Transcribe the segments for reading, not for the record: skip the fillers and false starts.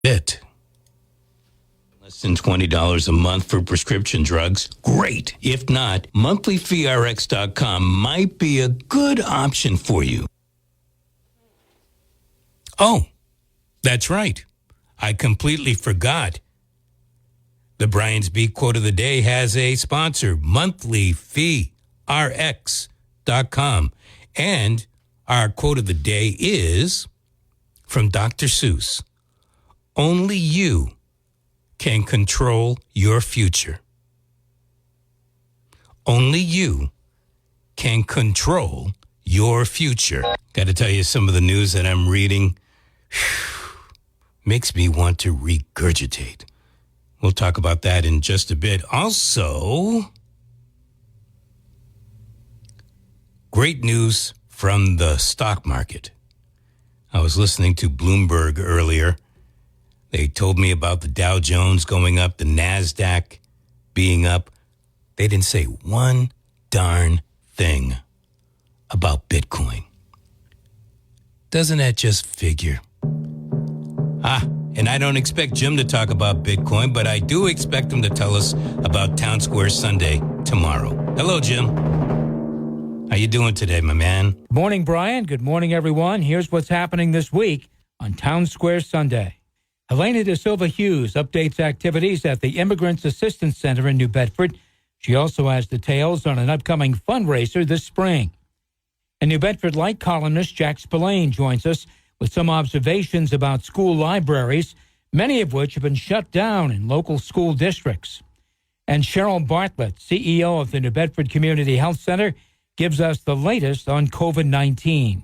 It. Less than $20 a month for prescription drugs? Great. If not, monthlyfeerx.com might be a good option for you. Oh, that's right. I completely forgot. The Brian's Beat Quote of the Day has a sponsor, monthlyfeerx.com. And our quote of the day is from Dr. Seuss. Only you can control your future. Only you can control your future. Got to tell you, some of the news that I'm reading makes me want to regurgitate. We'll talk about that in just a bit. Also, great news from the stock market. I was listening to Bloomberg earlier. They told me about the Dow Jones going up, the NASDAQ being up. They didn't say one darn thing about Bitcoin. Doesn't that just figure? And I don't expect Jim to talk about Bitcoin, but I do expect him to tell us about Town Square Sunday tomorrow. Hello, Jim. How you doing today, my man? Morning, Brian. Good morning, everyone. Here's what's happening this week on Town Square Sunday. Helena De Silva Hughes updates activities at the Immigrants Assistance Center in New Bedford. She also has details on an upcoming fundraiser this spring. And New Bedford Light columnist Jack Spillane joins us with some observations about school libraries, many of which have been shut down in local school districts. And Cheryl Bartlett, CEO of the New Bedford Community Health Center, gives us the latest on COVID-19.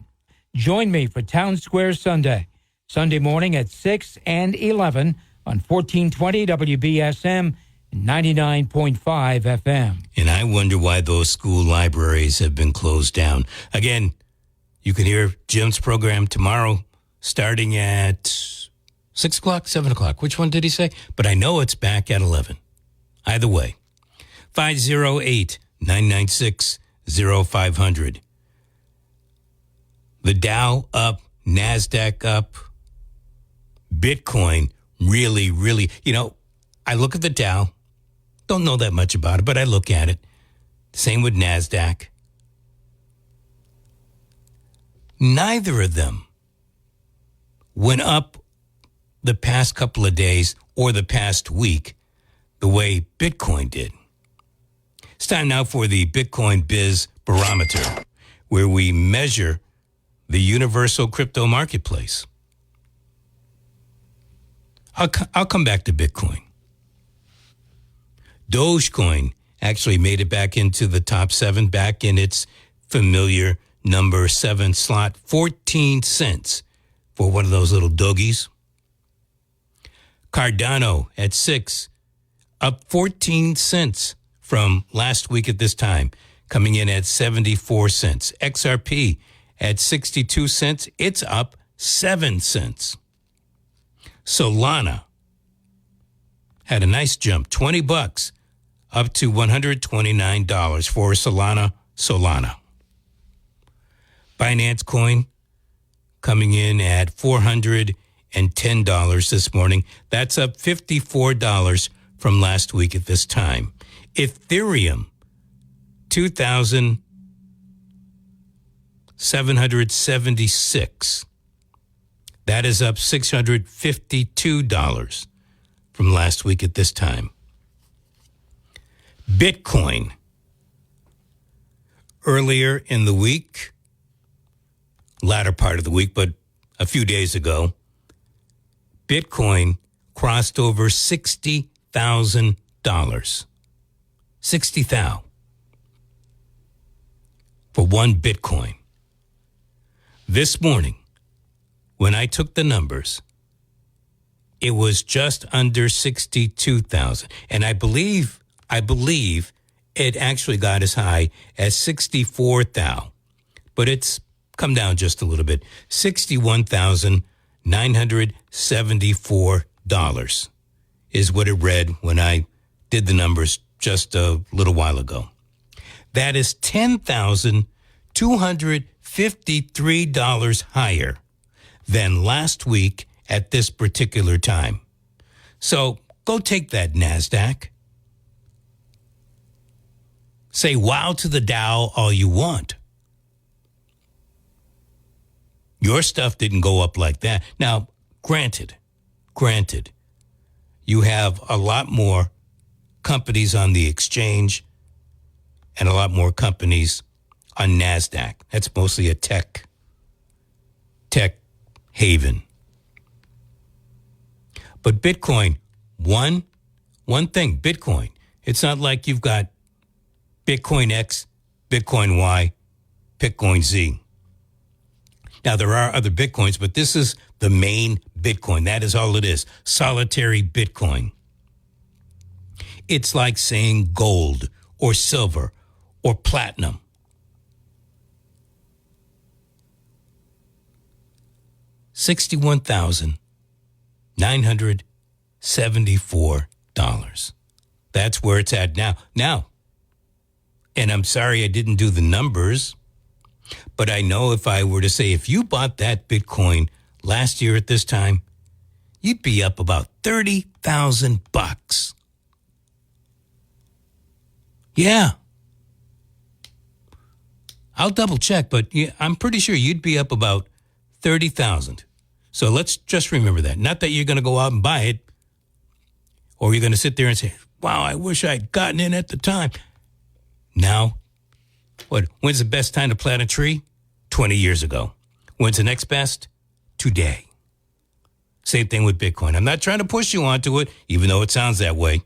Join me for Town Square Sunday, Sunday morning at 6 and 11 on 1420 WBSM and 99.5 FM. And I wonder why those school libraries have been closed down. Again, you can hear Jim's program tomorrow starting at 6 o'clock, 7 o'clock. Which one did he say? But I know it's back at 11. Either way, 508-996-0500. The Dow up, NASDAQ up, Bitcoin really, I look at the Dow, don't know that much about it, but I look at it. Same with NASDAQ. Neither of them went up the past couple of days or the past week the way Bitcoin did. It's time now for the Bitcoin Biz Barometer, where we measure the universal crypto marketplace. I'll come back to Bitcoin. Dogecoin actually made it back into the top 7, back in its familiar number 7 slot, 14 cents for one of those little doggies. Cardano at 6, up 14 cents from last week at this time, coming in at 74 cents. XRP at 62 cents, it's up 7 cents. Solana had a nice jump, $20 up to $129 for Solana. Binance Coin coming in at $410 this morning. That's up $54 from last week at this time. Ethereum, 2,776. That is up $652 from last week at this time. Bitcoin, earlier in the week, latter part of the week, but a few days ago, Bitcoin crossed over $60,000. 60,000 for one Bitcoin. This morning, when I took the numbers, it was just under 62,000. And I believe it actually got as high as 64,000. But it's come down just a little bit. $61,974 is what it read when I did the numbers just a little while ago. That is $10,253 higher than last week at this particular time. So go take that NASDAQ. Say wow to the Dow all you want. Your stuff didn't go up like that. Now, granted, you have a lot more companies on the exchange and a lot more companies on NASDAQ. That's mostly a tech haven. But Bitcoin, one thing, Bitcoin. It's not like you've got Bitcoin X, Bitcoin Y, Bitcoin Z. Now, there are other Bitcoins, but this is the main Bitcoin. That is all it is. Solitary Bitcoin. It's like saying gold or silver or platinum. $61,974. That's where it's at now. And I'm sorry I didn't do the numbers, but I know if I were to say, if you bought that Bitcoin last year at this time, you'd be up about $30,000. Yeah. I'll double check, but yeah, I'm pretty sure you'd be up about 30,000. So let's just remember that. Not that you're going to go out and buy it, or you're going to sit there and say, wow, I wish I'd gotten in at the time. Now, when's the best time to plant a tree? 20 years ago. When's the next best? Today. Same thing with Bitcoin. I'm not trying to push you onto it, even though it sounds that way.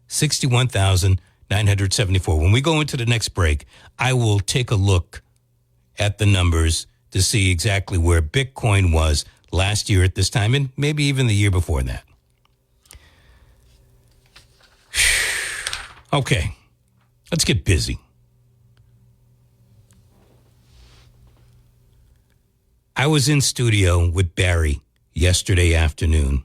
61,974. When we go into the next break, I will take a look at the numbers to see exactly where Bitcoin was last year at this time and maybe even the year before that. Okay, let's get busy. I was in studio with Barry yesterday afternoon,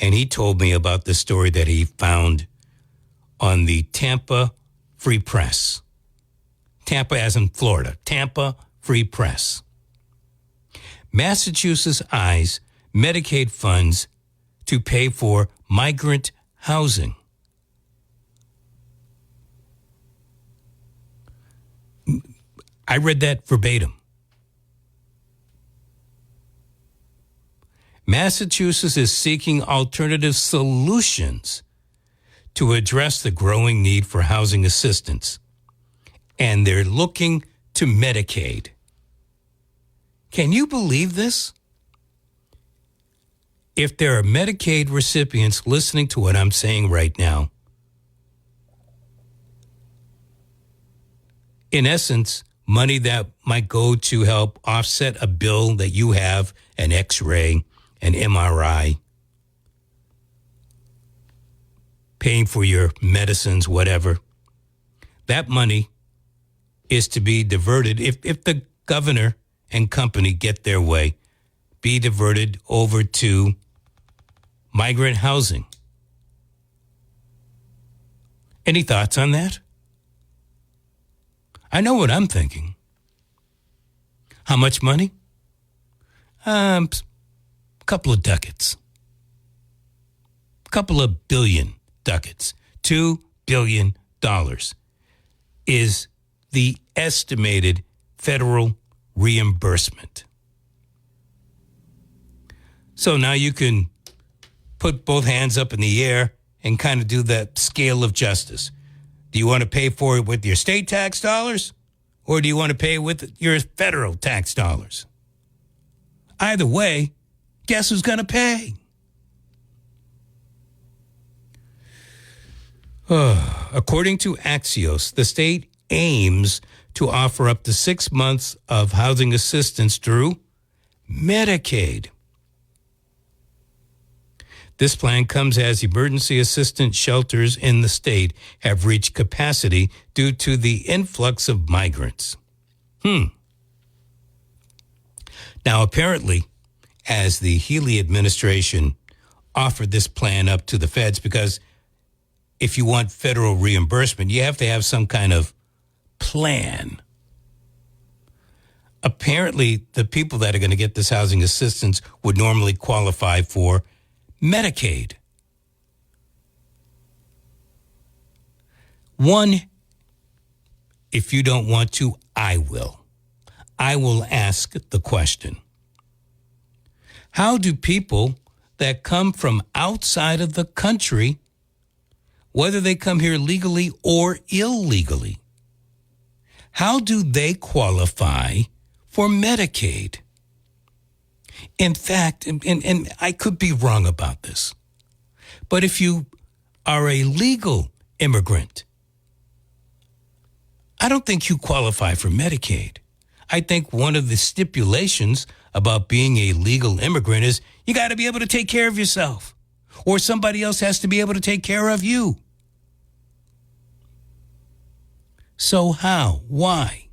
and he told me about the story that he found on the Tampa Free Press. Tampa as in Florida. Tampa Free Press. Massachusetts eyes Medicaid funds to pay for migrant housing. I read that verbatim. Massachusetts is seeking alternative solutions to address the growing need for housing assistance, and they're looking to Medicaid. Can you believe this? If there are Medicaid recipients listening to what I'm saying right now, in essence, money that might go to help offset a bill that you have, an X-ray, an MRI, paying for your medicines, whatever. That money is to be diverted, if the governor and company get their way, be diverted over to migrant housing. Any thoughts on that? I know what I'm thinking. How much money? Couple of ducats. Couple of billion ducats. $2 billion is the estimated federal reimbursement. So now you can put both hands up in the air and kind of do that scale of justice. Do you want to pay for it with your state tax dollars, or do you want to pay with your federal tax dollars? Either way, guess who's going to pay? According to Axios, the state aims to offer up to 6 months of housing assistance through Medicaid. This plan comes as emergency assistance shelters in the state have reached capacity due to the influx of migrants. Now, apparently, as the Healy administration offered this plan up to the feds, because if you want federal reimbursement, you have to have some kind of plan. apparently the people that are going to get this housing assistance would normally qualify for Medicaid. One, if you don't want to, I will. I will ask the question. How do people that come from outside of the country, whether they come here legally or illegally, how do they qualify for Medicaid? In fact, and I could be wrong about this, but if you are a legal immigrant, I don't think you qualify for Medicaid. I think one of the stipulations about being a legal immigrant is you got to be able to take care of yourself, or somebody else has to be able to take care of you. So how? Why?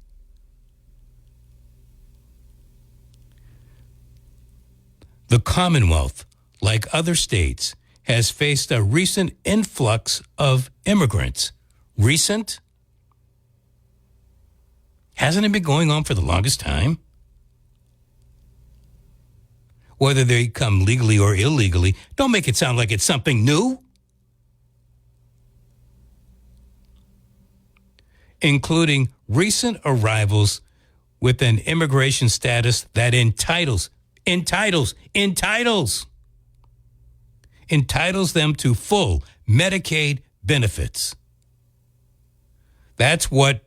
The Commonwealth, like other states, has faced a recent influx of immigrants. Recent? Hasn't it been going on for the longest time? Whether they come legally or illegally, don't make it sound like it's something new. Including recent arrivals with an immigration status that entitles them to full Medicaid benefits. That's what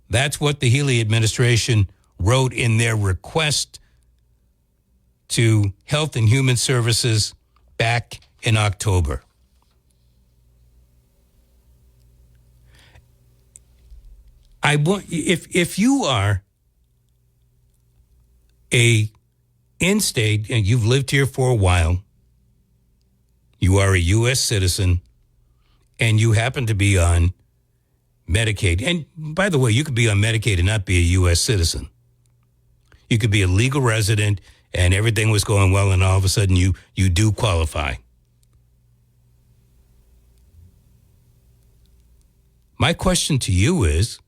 the Healy administration wrote in their request to Health and Human Services back in October. I want, if you are a in-state and you've lived here for a while, you are a U.S. citizen, and you happen to be on Medicaid. And by the way, you could be on Medicaid and not be a U.S. citizen. You could be a legal resident and everything was going well, and all of a sudden you do qualify. My question to you is,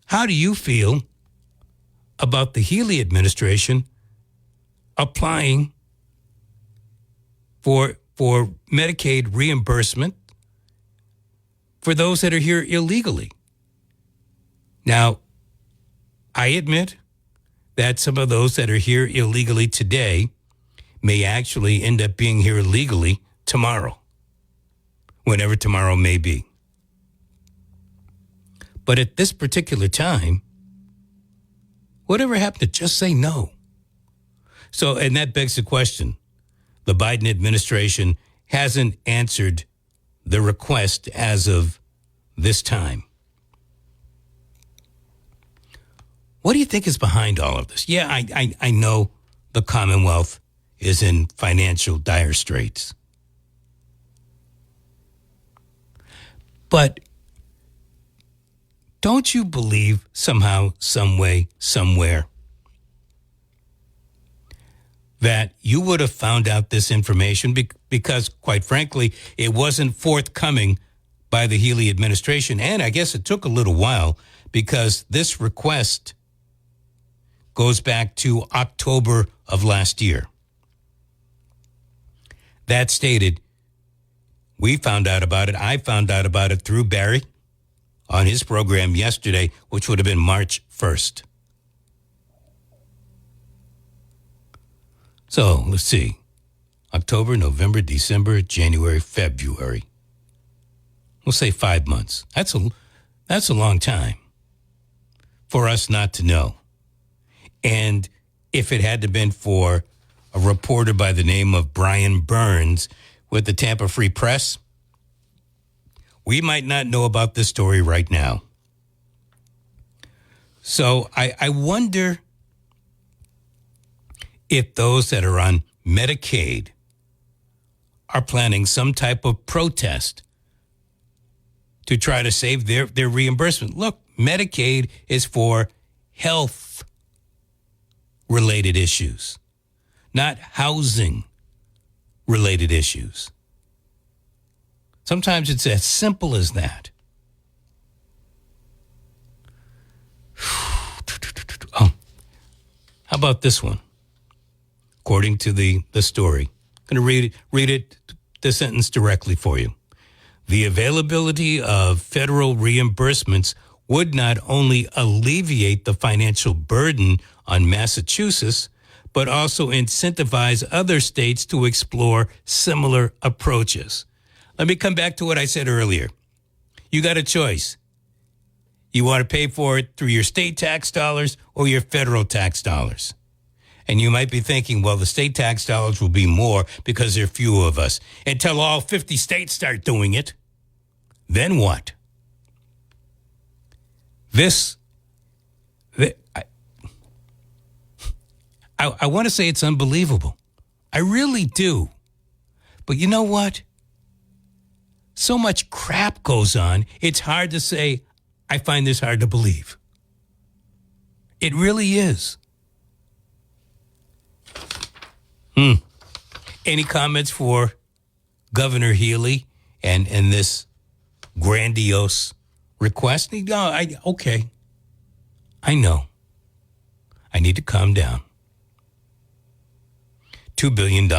how do you feel about the Healy administration applying for Medicaid reimbursement for those that are here illegally? Now, I admit that some of those that are here illegally today may actually end up being here legally tomorrow, whenever tomorrow may be. But at this particular time, whatever happened to just say no? So, and that begs the question. The Biden administration hasn't answered the request as of this time. What do you think is behind all of this? Yeah, I know the Commonwealth is in financial dire straits. But don't you believe somehow, some way, somewhere that you would have found out this information because, quite frankly, it wasn't forthcoming by the Healy administration. And I guess it took a little while because this request goes back to October of last year. That stated, we found out about it. I found out about it through Barry on his program yesterday, which would have been March 1st. So let's see. October, November, December, January, February. We'll say 5 months. That's a long time for us not to know. And if it hadn't been for a reporter by the name of Brian Burns with the Tampa Free Press, we might not know about this story right now. So I wonder if those that are on Medicaid are planning some type of protest to try to save their reimbursement. Look, Medicaid is for health-related issues, not housing-related issues. Sometimes it's as simple as that. How about this one? According to the story, I'm going to read the sentence directly for you. The availability of federal reimbursements would not only alleviate the financial burden on Massachusetts, but also incentivize other states to explore similar approaches. Let me come back to what I said earlier. You got a choice. You want to pay for it through your state tax dollars or your federal tax dollars. And you might be thinking, well, the state tax dollars will be more because there are fewer of us. Until all 50 states start doing it, then what? I want to say it's unbelievable. I really do. But you know what? So much crap goes on, it's hard to say, I find this hard to believe. It really is. Any comments for Governor Healy and this grandiose request? No, okay. I know. I need to calm down. $2 billion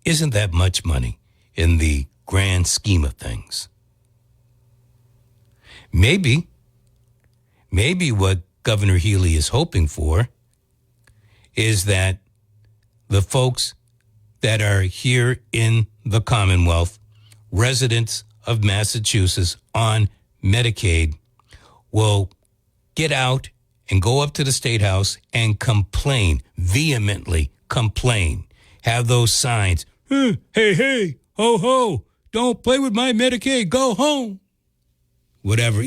isn't that much money in the grand scheme of things. Maybe what Governor Healy is hoping for is that the folks that are here in the Commonwealth, residents of Massachusetts on Medicaid, will get out and go up to the State House and vehemently complain, have those signs, hey, ho, ho, don't play with my Medicaid, go home. Whatever,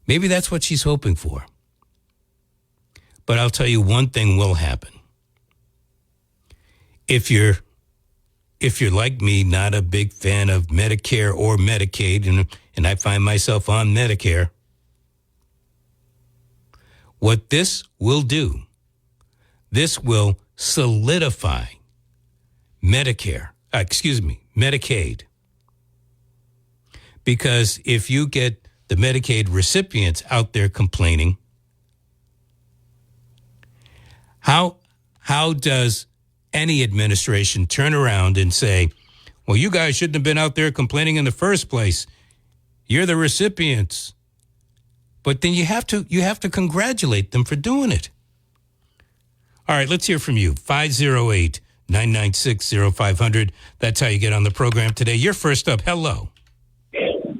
Maybe that's what she's hoping for. But I'll tell you one thing will happen. If you're like me, not a big fan of Medicare or Medicaid, and I find myself on Medicare, what this will do, this will solidify Medicaid. Because if you get the Medicaid recipients out there complaining, how does any administration turn around and say, well, you guys shouldn't have been out there complaining in the first place. You're the recipients. But then you have to congratulate them for doing it. All right, let's hear from you. 508-996-0500. That's how you get on the program today. You're first up. Hello.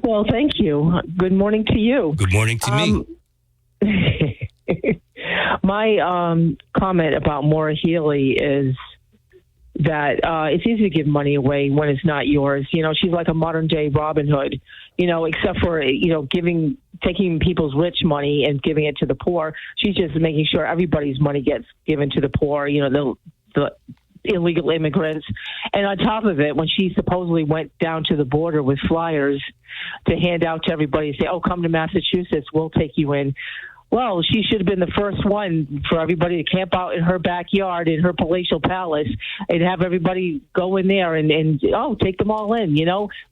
Well, thank you. Good morning to you. Good morning to me. My comment about Maura Healey is that it's easy to give money away when it's not yours. She's like a modern day Robin Hood, except for, taking people's rich money and giving it to the poor. She's just making sure everybody's money gets given to the poor, the illegal immigrants. And on top of it, when she supposedly went down to the border with flyers to hand out to everybody, say, oh, come to Massachusetts, we'll take you in. Well, she should have been the first one for everybody to camp out in her backyard, in her palatial palace, and have everybody go in there and take them all in,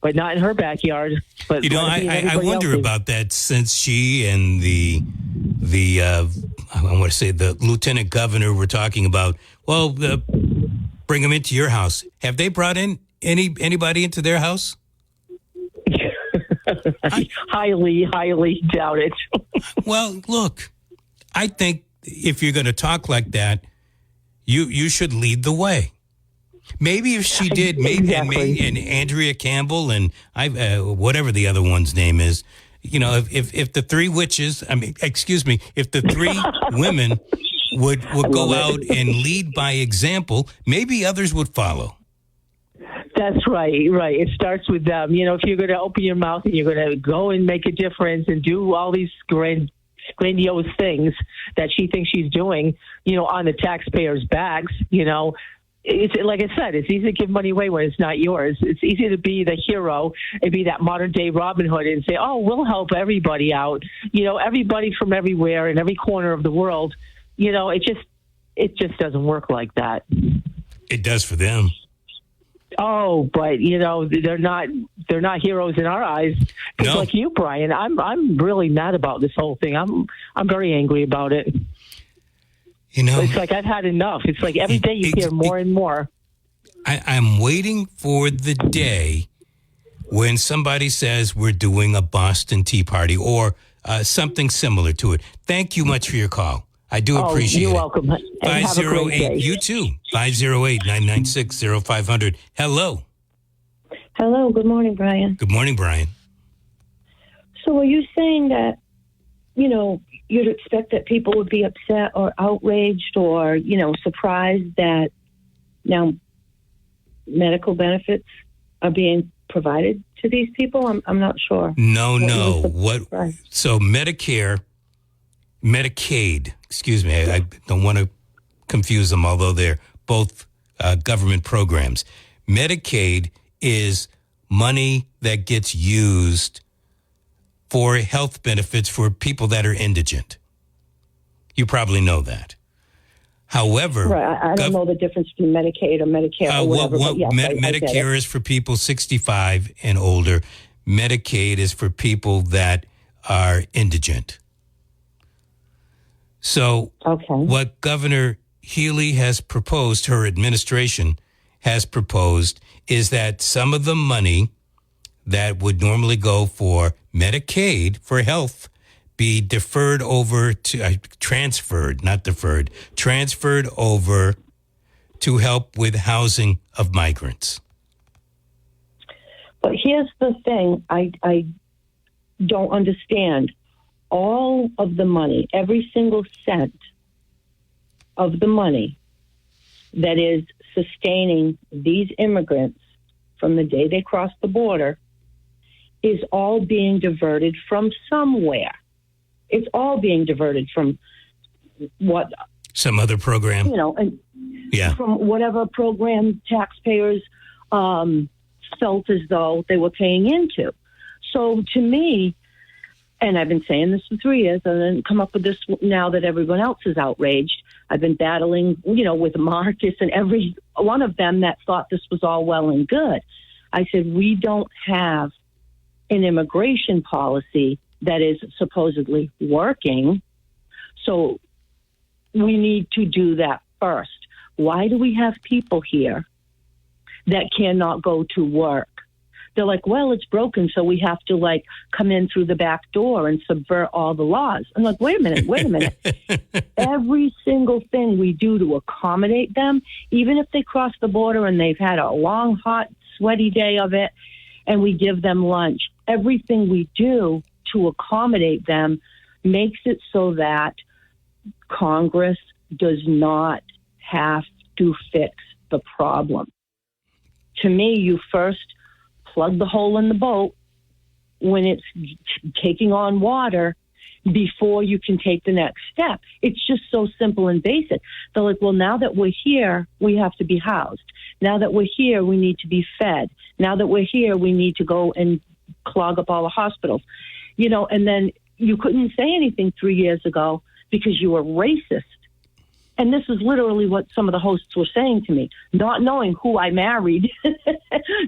but not in her backyard. But I wonder about that, since she and the lieutenant governor were talking about, bring them into your house. Have they brought in anybody into their house? Highly doubt it. Well, look, I think if you're going to talk like that, you should lead the way. Maybe if she did, exactly. and Andrea Campbell and whatever the other one's name is, if the three witches, if the three women would go out and lead by example, maybe others would follow. That's right. It starts with them. If you're going to open your mouth and you're going to go and make a difference and do all these grandiose things that she thinks she's doing, on the taxpayers' backs, it's like I said, it's easy to give money away when it's not yours. It's easy to be the hero and be that modern day Robin Hood and say, oh, we'll help everybody out. Everybody from everywhere in every corner of the world. It just doesn't work like that. It does for them. Oh, but they're not heroes in our eyes. 'Cause No. like you, Brian, I'm really mad about this whole thing. I'm very angry about it. It's like I've had enough. It's like every day you hear more and more. I'm waiting for the day when somebody says we're doing a Boston Tea Party or something similar to it. Thank you much for your call. I do appreciate it. You're welcome. And have a great day. You too. 508-996-0500. Hello. Hello. Good morning, Brian. Good morning, Brian. So are you saying that, you'd expect that people would be upset or outraged or, surprised that now medical benefits are being provided to these people? I'm not sure. No. So Medicaid, excuse me, I don't want to confuse them, although they're both government programs. Medicaid is money that gets used for health benefits for people that are indigent. You probably know that. However, right, I don't know the difference between Medicaid or Medicare or whatever. Medicare is for people 65 and older. Medicaid is for people that are indigent. So what Governor Healy has proposed, her administration has proposed, is that some of the money that would normally go for Medicaid for health be deferred over to, transferred over to help with housing of migrants. But here's the thing I don't understand. All of the money, every single cent of the money that is sustaining these immigrants from the day they cross the border is all being diverted from somewhere. It's all being diverted from what? Some other program. From whatever program taxpayers felt as though they were paying into. So to me, and I've been saying this for 3 years, and then come up with this now that everyone else is outraged. I've been battling, with Marcus and every one of them that thought this was all well and good. I said, we don't have an immigration policy that is supposedly working. So we need to do that first. Why do we have people here that cannot go to work? They're like, well, it's broken, so we have to come in through the back door and subvert all the laws. I'm like, wait a minute. Every single thing we do to accommodate them, even if they cross the border and they've had a long, hot, sweaty day of it, and we give them lunch, everything we do to accommodate them makes it so that Congress does not have to fix the problem. To me, you first plug the hole in the boat when it's taking on water before you can take the next step. It's just so simple and basic. They're like, well, now that we're here, we have to be housed. Now that we're here, we need to be fed. Now that we're here, we need to go and clog up all the hospitals. And then you couldn't say anything 3 years ago because you were racist. And this is literally what some of the hosts were saying to me, not knowing who I married,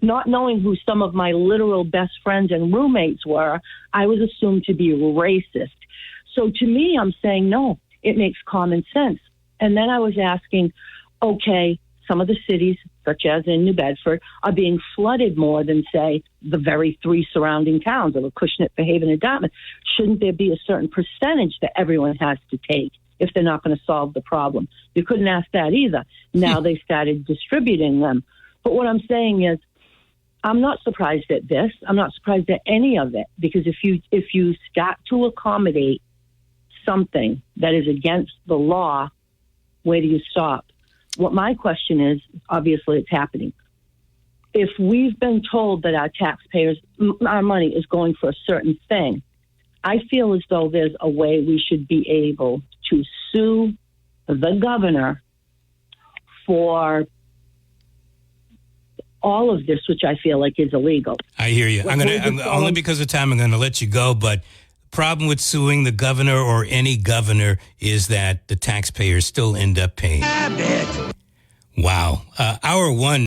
not knowing who some of my literal best friends and roommates were. I was assumed to be racist. So to me, I'm saying, no, it makes common sense. And then I was asking, okay, some of the cities, such as in New Bedford, are being flooded more than, say, the very 3 surrounding towns of Acushnet, Fairhaven, and Dartmouth. Shouldn't there be a certain percentage that everyone has to take if they're not going to solve the problem? You couldn't ask that either. Now they started distributing them. But what I'm saying is, I'm not surprised at this. I'm not surprised at any of it, because if you start to accommodate something that is against the law, where do you stop? What my question is, obviously it's happening. If we've been told that our money is going for a certain thing, I feel as though there's a way we should be able to sue the governor for all of this, which I feel like is illegal. I hear you. Only because of time, I'm going to let you go. But the problem with suing the governor or any governor is that the taxpayers still end up paying. Wow. Hour one.